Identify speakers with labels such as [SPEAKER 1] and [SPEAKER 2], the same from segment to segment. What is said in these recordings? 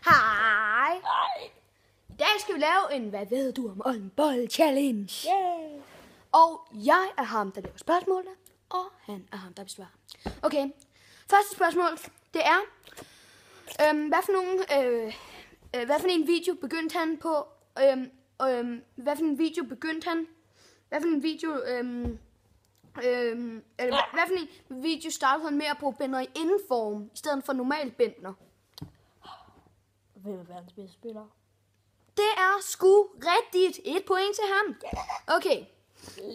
[SPEAKER 1] Hej! I dag skal vi lave en Hvad ved du om Oldenbold Challenge.
[SPEAKER 2] Yeah.
[SPEAKER 1] Og jeg er ham, der laver spørgsmålene, og han er ham, der besvarer. Okay, første spørgsmål, det er, hvad for en video begyndte han på, hvad for en video begyndte han, hvad for en video startede han med at bruge bænder i indenform, i stedet for normal bænder?
[SPEAKER 2] Hvem er verdens bedste spiller?
[SPEAKER 1] Det er sgu rigtigt. 1 point til ham. Okay,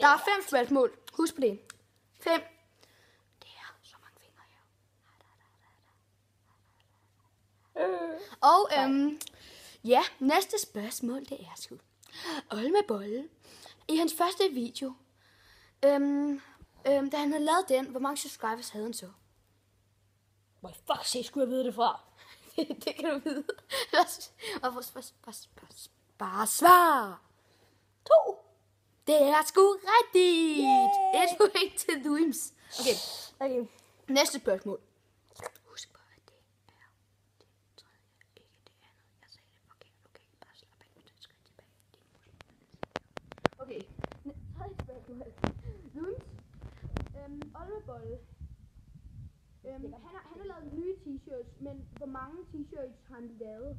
[SPEAKER 1] der er 5 spørgsmål. Husk på det. 5. Det er så mange fingre her. Og ja, næste spørgsmål, det er sgu Olme Bolle. I hans første video, da han havde lavet den, hvor mange subscribers havde han så?
[SPEAKER 2] Hvor fuck se skulle jeg vide det fra?
[SPEAKER 1] Det kan du vide. Bare svar.
[SPEAKER 2] 2.
[SPEAKER 1] Det er sgu rigtigt. 1 point til Louis. Okay, næste spørgsmål. Husk på, at det er det tredje, ikke det andet. Jeg sagde det forkert. Okay, bare slap af. Du skal tilbage. Okay, tredje spørgsmål. Louis, Olmebolle. Han har lavet nye t-shirts, men hvor mange t-shirts har han lavet?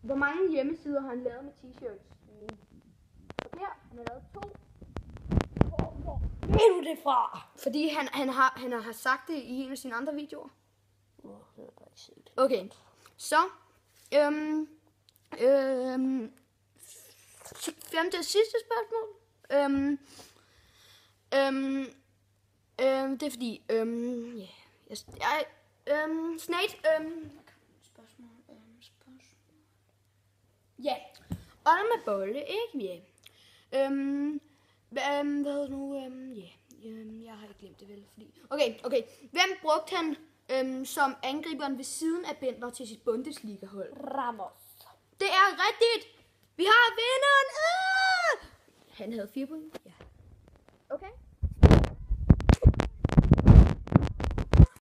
[SPEAKER 1] Hvor mange hjemmesider har han lavet med t-shirts? Okay, han har lavet 2.
[SPEAKER 2] Hvor ved du det fra?
[SPEAKER 1] Fordi han har sagt det i en af sine andre videoer.
[SPEAKER 2] Det har jeg bare ikke set.
[SPEAKER 1] Okay, så femte og sidste spørgsmål. Det er fordi, Snake, spørgsmål. Ja, Olme Bolle, ikke? Ja. Hvad hedder det nu? Jeg har ikke glemt det vel, fordi... Okay. Hvem brugte han som angriberen ved siden af Bender til sit Bundesliga-hold?
[SPEAKER 2] Ramos.
[SPEAKER 1] Det er rigtigt! Vi har vinderen! Han havde 4 point. Ja.